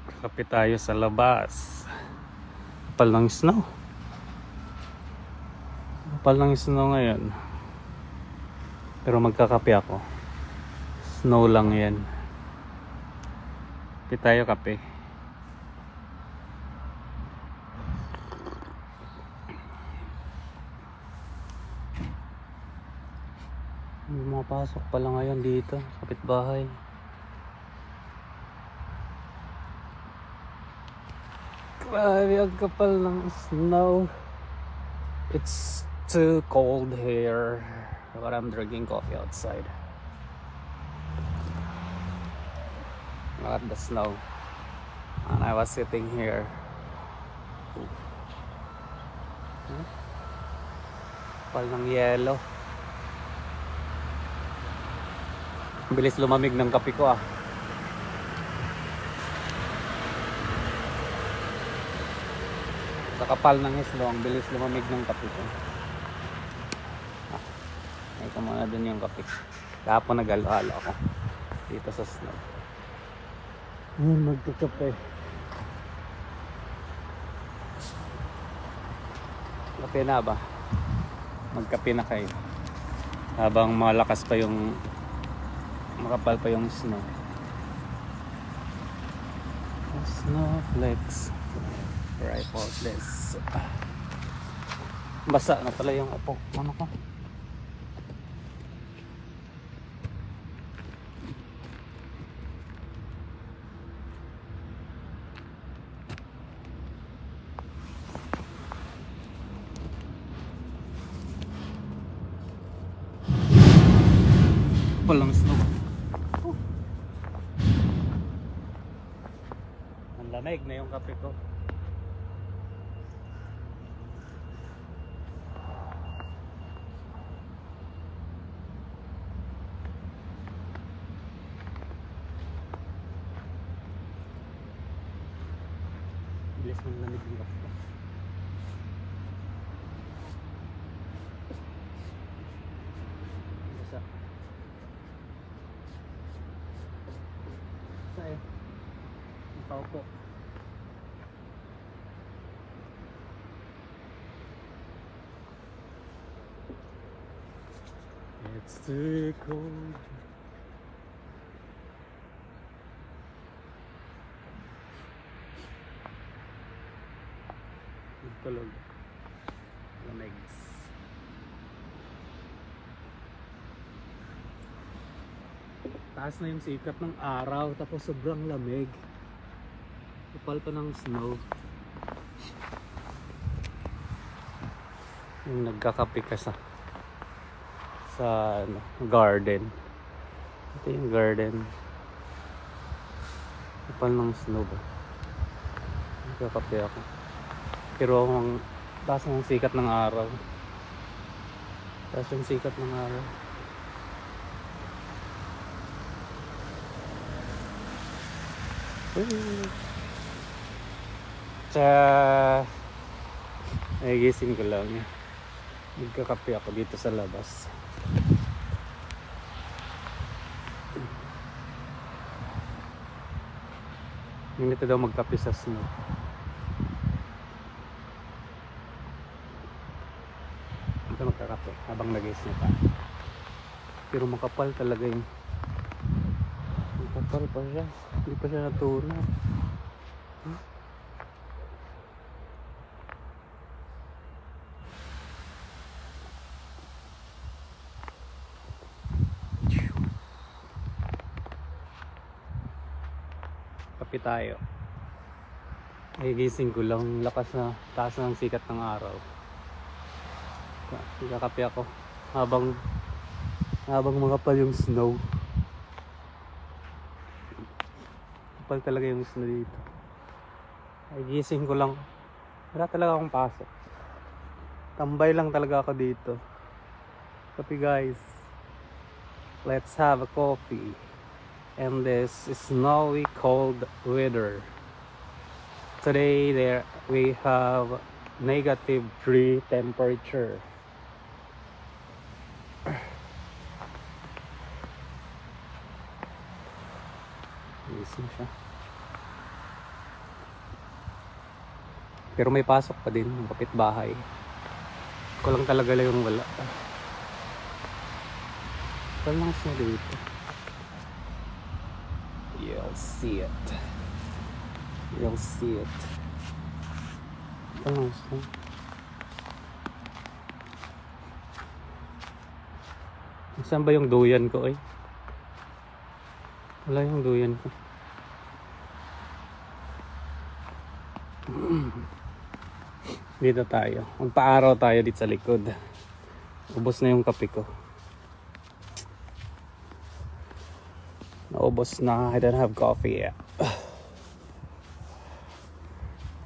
Kape tayo sa labas. Kapal ng snow. Kapal ng snow ngayon. Pero magkakape ako. Snow lang yan. Kape tayo, kape. May mapasok pala ngayon dito. Kapitbahay. Grabe, ang kapal ng snow. It's too cold here, but I'm drinking coffee outside. Look at the snow. And I was sitting here. Kapal ng yelo. Bilis lumamig ng kape ko ah. Sa kapal ng snow, ang bilis lumamig ng kape ko. Ay ko muna dun yung kape. Kahapon nag-alo-alo ako dito sa snow. Magkakape. Kape na ba? Magkape na kayo. Habang malakas pa yung makapal pa yung snow. Snowflakes. Right about this. Basa na pala yung upo. Ano ko? Walang snow. Ang lamig na yung kape ko. Bilis ng lamig yung kape ko. Basa. Basa eh. Ang tao po. It's too cold. Tulog. Lamig. Taas na yung sikat ng araw tapos sobrang lamig. Kapal pa ng snow. Yung nagkakape ka sa ano, garden. Ito yung garden. Kapal ng snow ba? Nagkakape ako. Pero ang taas ng sikat ng araw. Taas yung sikat ng araw. Ay gising ko lang. Nagkakape ako dito sa labas. Hindi daw magkape sa snow. Ito magkakape habang nag-isip pa. Pero makapal talaga yung makapal pa siya. Hindi pa siya natunaw. Kape tayo. Ay gising ko lang, lakas na taas ng sikat ng araw. Nagkakape ako habang makapal yung snow. Kapal talaga yung snow dito. Ay gising ko lang. Wala talaga akong pasok. Tambay lang talaga ako dito. Kape guys. Let's have a coffee. And this snowy cold weather. Today we have -3 temperature. Gising siya. Pero may pasok pa din ng kapitbahay. Ko lang talaga lang yung wala. Walang snow dito. You'll see it. You'll see it. Walang snow. Saan ba yung duyan ko eh? Wala yung duyan ko. Dito tayo. Magpa-araw tayo dito sa likod. Ubos na yung kape ko. Naubos na. I don't have coffee yet.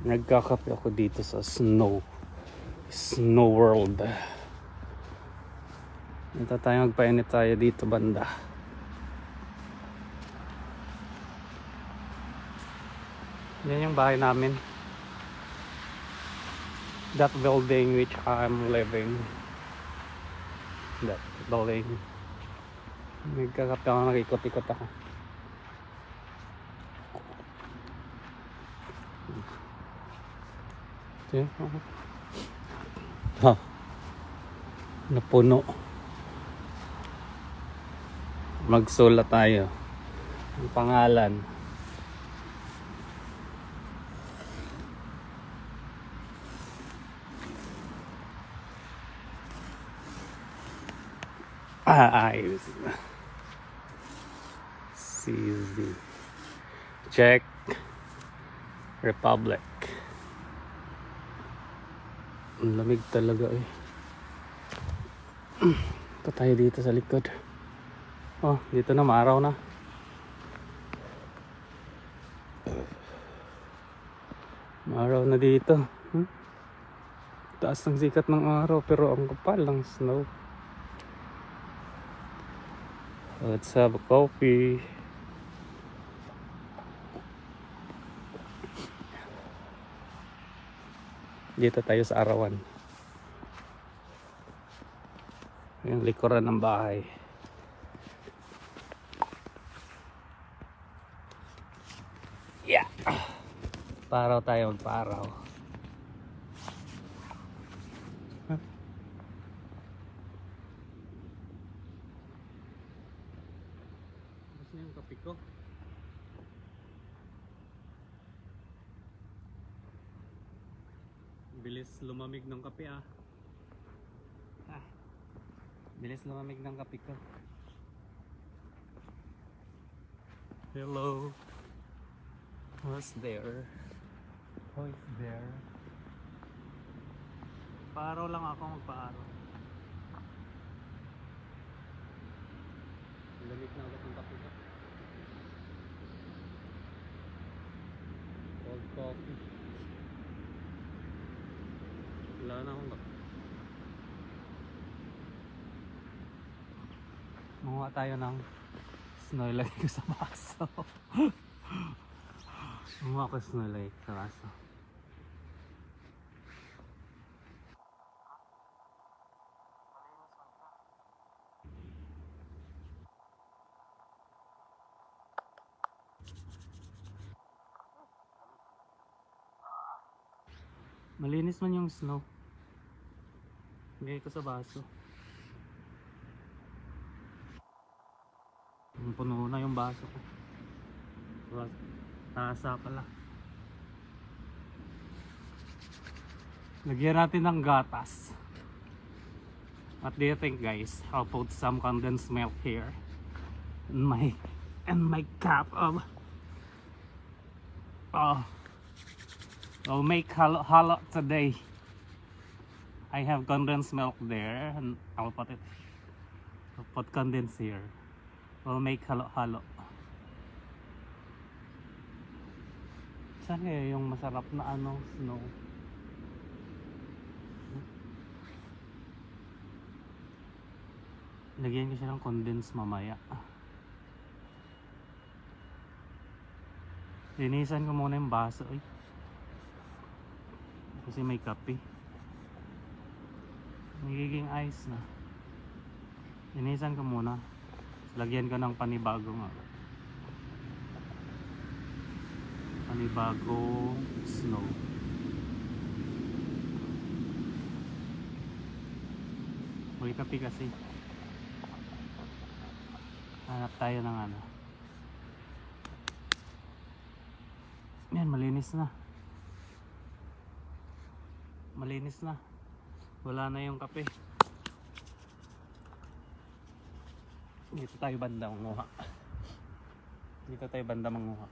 Nagkakape ako dito sa Snow World. Dito tayo, magpainit tayo dito banda. Yan yung bahay namin. That building which I'm living. That building. Nagkakape ako, nag-ikot-ikot ako. Ha, napuno. Magsulat tayo ang pangalan. Ayos. CZ Czech Republic. Ang lamig talaga eh. Ito tayo dito sa likod. Oh, dito na maaraw na. Maaraw na dito. Taas ng sikat ng araw pero ang kapal ng snow. Let's have a coffee. Dito tayo sa arawan. Yung likuran ng bahay. Yeah. Paraw tayo, magparaw. Gusto niyo yung kape ko? Bilis lumamig ng kape ah. Bilis lumamig ng kape ko. Hello. Who's there? Who is there? Paaraw lang ako, magpaaraw. Lamig na ulit ng kape ko. Cold coffee. Wala na akong kape. Manguha tayo ng snow, ilagay ko sa baso. Manguha ko snow, ilagay ko sa baso. Malinis man yung snow. Ilagay ko sa baso. Puno na yung baso ko. Tasa pala. Lagyan natin ng gatas. What do you think, guys? I'll put some condensed milk here in my cup of I'll make halo today. I have condensed milk there and I'll put condensed here. We'll make halo. Saan kaya yung masarap na snow? Lagyan ko siya ng condensed mamaya. Linisan ko muna yung baso kasi may kape. Nagiging ice na. Linisan ko muna. Lagyan ko ng panibagong snow. may kape kasi. Hanap tayo ng ano. Yan, malinis na. Malinis na. Wala na yung kape. Dito tayo banda manguha. Dito tayo banda manguha.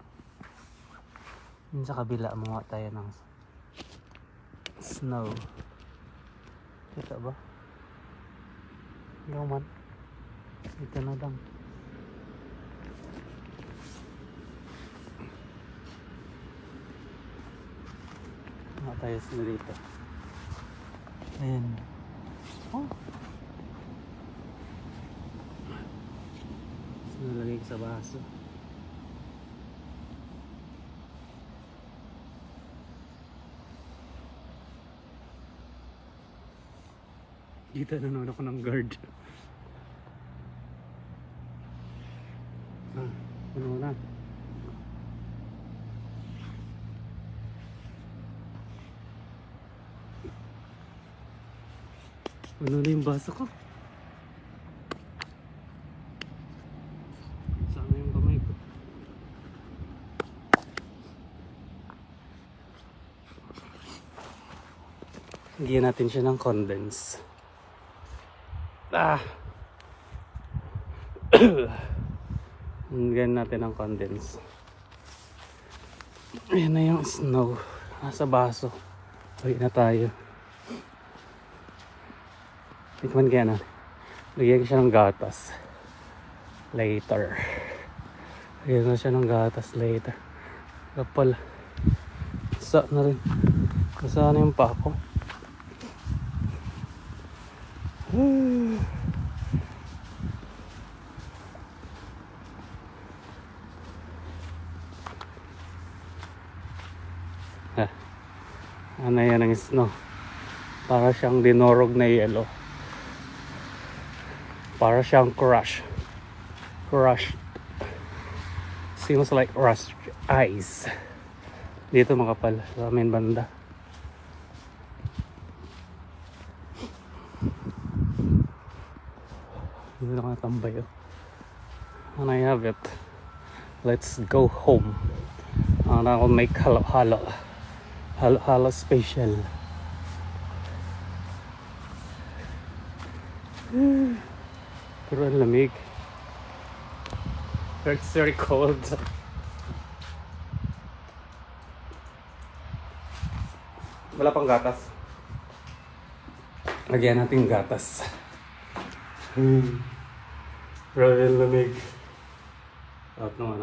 Yun sa kabila, manguha tayo ng snow. Kita ba? Hindi man. Dito na lang. Manguha tayo snow dito. Ayan. Oh. Nalagay sa baso. Kita na naman ako ng guard. Ano na? Ano na yung baso ko? Sana yung kamay ko. Lagyan natin siya ng condense. Lagyan natin ng condense. Ayan na yung snow. Nasa baso. Uwi na tayo. Tikman kaya natin. Lagyan siya ng gatas. Later. Lagyan na siya ng gatas later. Kapal. Sa na rin. Nasaan na yung pako? Ano yan ang snow? Para siyang dinorog na yellow. Para siyang crushed. Seems like crushed ice. Dito makapal sa main banda. Dito na natambay. And I have it. Let's go home. And I'll make halo special. Pero ang lamig. It's very cold. Wala pang gatas. Lagyan natin gatas. Grabe ang lamig. At naman.